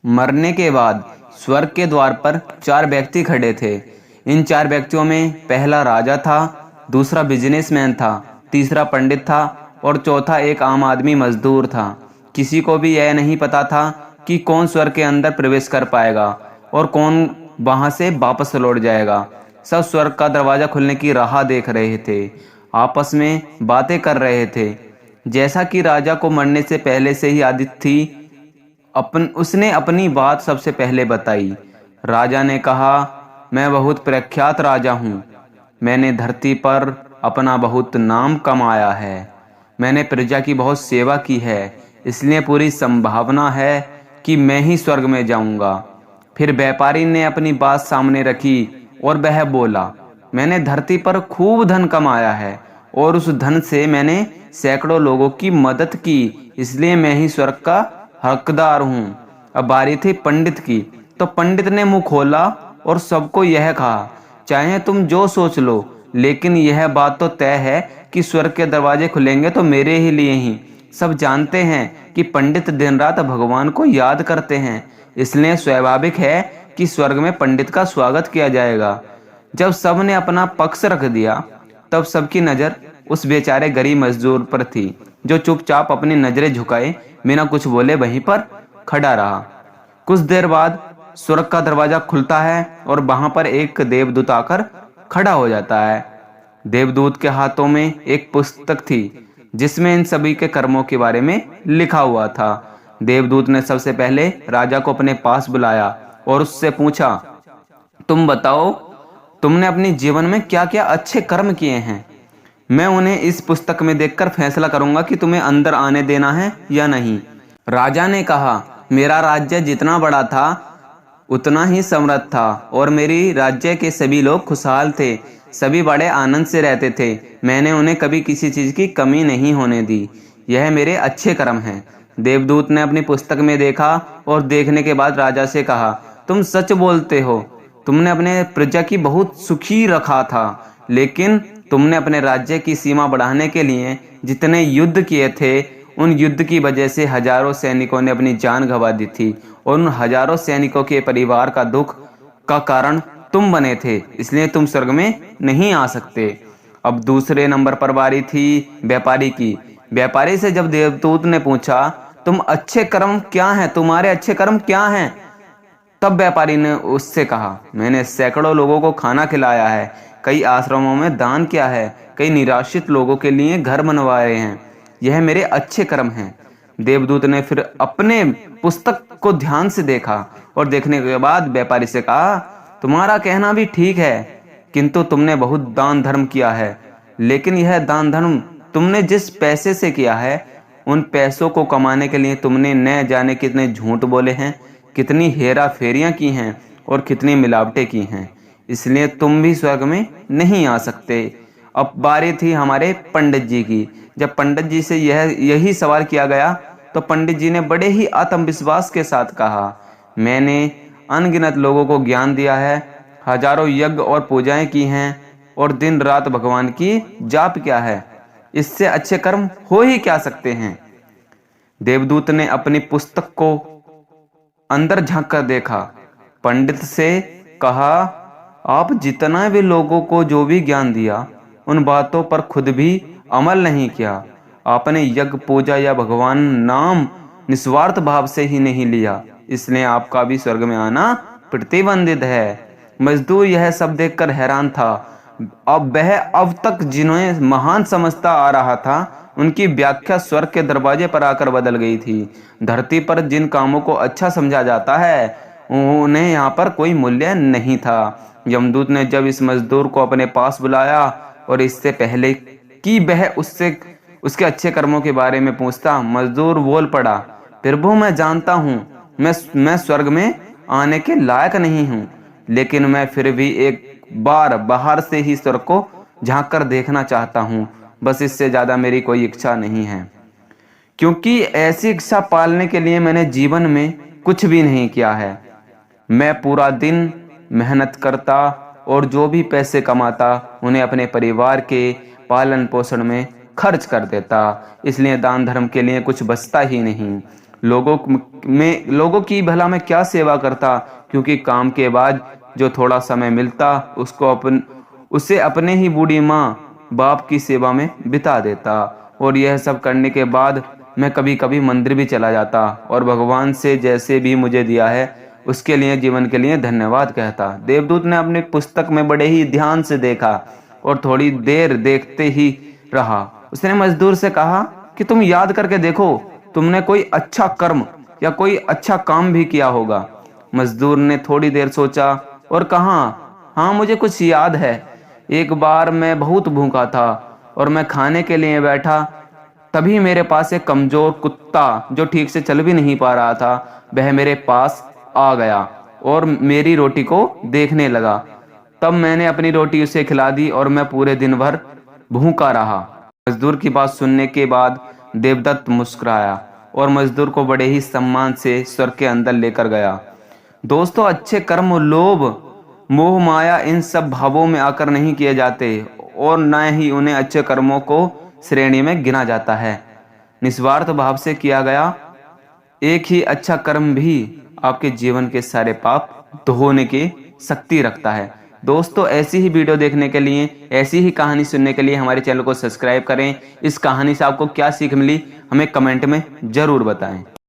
मरने के बाद स्वर्ग के द्वार पर 4 व्यक्ति खड़े थे। इन 4 व्यक्तियों में पहला राजा था, दूसरा बिजनेसमैन था, तीसरा पंडित था और चौथा एक आम आदमी मजदूर था। किसी को भी यह नहीं पता था कि कौन स्वर्ग के अंदर प्रवेश कर पाएगा और कौन वहां से वापस लौट जाएगा। सब स्वर्ग का दरवाजा खुलने की राह देख रहे थे, आपस में बातें कर रहे थे। जैसा कि राजा को मरने से पहले से ही आदत थी, उसने अपनी बात सबसे पहले बताई। राजा ने कहा, मैं बहुत प्रख्यात राजा हूँ। मैंने धरती पर अपना बहुत नाम कमाया है। मैंने प्रजा की बहुत सेवा की है, इसलिए पूरी संभावना है कि मैं ही स्वर्ग में जाऊंगा। फिर व्यापारी ने अपनी बात सामने रखी और वह बोला, मैंने धरती पर खूब धन कमाया है और उस धन से मैंने सैकड़ों लोगों की मदद की, इसलिए मैं ही स्वर्ग का हकदार हूँ। अब बारी थी पंडित की, तो पंडित ने मुंह खोला और सबको यह कहा, चाहे तुम जो सोच लो, लेकिन यह बात तो तय है कि स्वर्ग के दरवाजे खुलेंगे तो मेरे ही लिए ही। सब जानते हैं कि पंडित दिन रात भगवान को याद करते हैं, इसलिए स्वाभाविक है कि स्वर्ग में पंडित का स्वागत किया जाएगा। जब सब ने अपना पक्ष रख दिया, तब सबकी नजर उस बेचारे गरीब मजदूर पर थी, जो चुपचाप अपनी नजरें झुकाए बिना कुछ बोले वहीं पर खड़ा रहा। कुछ देर बाद स्वर्ग का दरवाजा खुलता है और वहां पर एक देवदूत आकर खड़ा हो जाता है। देवदूत के हाथों में एक पुस्तक थी, जिसमें इन सभी के कर्मों के बारे में लिखा हुआ था। देवदूत ने सबसे पहले राजा को अपने पास बुलाया और उससे पूछा, तुम बताओ, तुमने अपने जीवन में क्या क्या अच्छे कर्म किए हैं। मैं उन्हें इस पुस्तक में देखकर फैसला करूंगा कि तुम्हें अंदर आने देना है या नहीं। राजा ने कहा, मेरा राज्य जितना बड़ा था उतना ही समृद्ध था और मेरी राज्य के सभी लोग खुशहाल थे। सभी बड़े आनंद से रहते थे। मैंने उन्हें कभी किसी चीज की कमी नहीं होने दी। यह मेरे अच्छे कर्म हैं। देवदूत ने अपनी पुस्तक में देखा और देखने के बाद राजा से कहा, तुम सच बोलते हो। तुमने अपने प्रजा की बहुत सुखी रखा था, लेकिन तुमने अपने राज्य की सीमा बढ़ाने के लिए जितने युद्ध किए थे, उन युद्ध की वजह से हजारों सैनिकों ने अपनी जान गंवा दी थी और उन हजारों सैनिकों के परिवार का दुख का कारण तुम बने थे, इसलिए तुम स्वर्ग में नहीं आ सकते। अब दूसरे नंबर पर बारी थी व्यापारी की। व्यापारी से जब देवदूत ने पूछा, तुम अच्छे कर्म क्या हैं, तुम्हारे अच्छे कर्म क्या हैं, तब व्यापारी ने उससे कहा, मैंने सैकड़ों लोगों को खाना खिलाया है, कई आश्रमों में दान किया है, कई निराश्रित लोगों के लिए घर बनवाए हैं। यह मेरे अच्छे कर्म हैं। देवदूत ने फिर अपने पुस्तक को ध्यान से देखा और देखने के बाद व्यापारी से कहा, तुम्हारा कहना भी ठीक है, किंतु तुमने बहुत दान धर्म किया है, लेकिन यह दान धर्म तुमने जिस पैसे से किया है, उन पैसों को कमाने के लिए तुमने न जाने कितने झूठ बोले हैं, कितनी हेरा फेरियां की हैं और कितनी मिलावटें की हैं, इसलिए तुम भी स्वर्ग में नहीं आ सकते। अब बारी थी हमारे पंडित जी की। जब पंडित जी से यही सवाल किया गया, तो पंडित जी ने बड़े ही आत्मविश्वास के साथ कहा, मैंने अनगिनत लोगों को ज्ञान दिया है, हजारों यज्ञ और पूजाएं की हैं और दिन रात भगवान की जाप किया है, इससे अच्छे कर्म हो ही क्या सकते हैं। देवदूत ने अपनी पुस्तक को अंदर झांक कर देखा, पंडित से कहा, आप जितना भी लोगों को जो भी ज्ञान दिया, उन बातों पर खुद भी अमल नहीं किया। आपने यज्ञ पूजा या भगवान नाम निस्वार्थ भाव से ही नहीं लिया, इसलिए आपका भी स्वर्ग में आना प्रतिबंधित है। मजदूर यह सब देखकर हैरान था। अब तक जिन्हें महान समझता आ रहा था, उनकी व्याख्या स्वर्ग के दरवाजे पर आकर बदल गई थी। धरती पर जिन कामों को अच्छा समझा जाता है, उन्हें यहाँ पर कोई मूल्य नहीं था। यमदूत ने जब इस मजदूर को अपने पास बुलाया और इससे पहले कि वह उसके अच्छे कर्मों के बारे में पूछता, मजदूर बोल पड़ा, प्रभु मैं जानता हूँ मैं स्वर्ग में आने के लायक नहीं हूँ, लेकिन मैं फिर भी एक बार बाहर से ही स्वर्ग को झांक कर देखना चाहता हूँ। बस इससे ज्यादा मेरी कोई इच्छा नहीं है, क्योंकि ऐसी इच्छा पालने के लिए मैंने जीवन में कुछ भी नहीं किया है। मैं पूरा दिन मेहनत करता और जो भी पैसे कमाता उन्हें अपने परिवार के पालन पोषण में खर्च कर देता, इसलिए दान धर्म के लिए कुछ बचता ही नहीं। लोगों की भला मैं क्या सेवा करता, क्योंकि काम के बाद जो थोड़ा समय मिलता उसे अपने ही बूढ़ी माँ बाप की सेवा में बिता देता। और यह सब करने के बाद मैं कभी कभी मंदिर भी चला जाता और भगवान से जैसे भी मुझे दिया है उसके लिए, जीवन के लिए धन्यवाद कहता। देवदूत ने अपनी पुस्तक में बड़े ही ध्यान से देखा और थोड़ी देर देखते ही रहा। उसने मजदूर से कहा कि तुम याद करके देखो, तुमने कोई अच्छा कर्म या कोई अच्छा काम भी किया होगा। मजदूर ने थोड़ी देर सोचा और कहा, हाँ मुझे कुछ याद है। एक बार मैं बहुत भूखा था और मैं खाने के लिए बैठा, तभी मेरे पास एक कमजोर कुत्ता जो ठीक से चल भी नहीं पा रहा था, वह मेरे पास आ गया और मेरी रोटी को देखने लगा। तब मैंने अपनी रोटी उसे खिला दी और मैं पूरे दिन भर भूखा रहा। मजदूर की बात सुनने के बाद देवदत्त मुस्कुराया और मजदूर को बड़े ही सम्मान से स्वर्ग के अंदर लेकर गया। दोस्तों, अच्छे कर्म लोभ मोह माया इन सब भावों में आकर नहीं किए जाते और न ही उन्हें अच्छे कर्मों को श्रेणी में गिना जाता है। निस्वार्थ भाव से किया गया एक ही अच्छा कर्म भी आपके जीवन के सारे पाप धोने की शक्ति रखता है। दोस्तों, ऐसी ही वीडियो देखने के लिए, ऐसी ही कहानी सुनने के लिए हमारे चैनल को सब्सक्राइब करें। इस कहानी से आपको क्या सीख मिली हमें कमेंट में जरूर बताएं।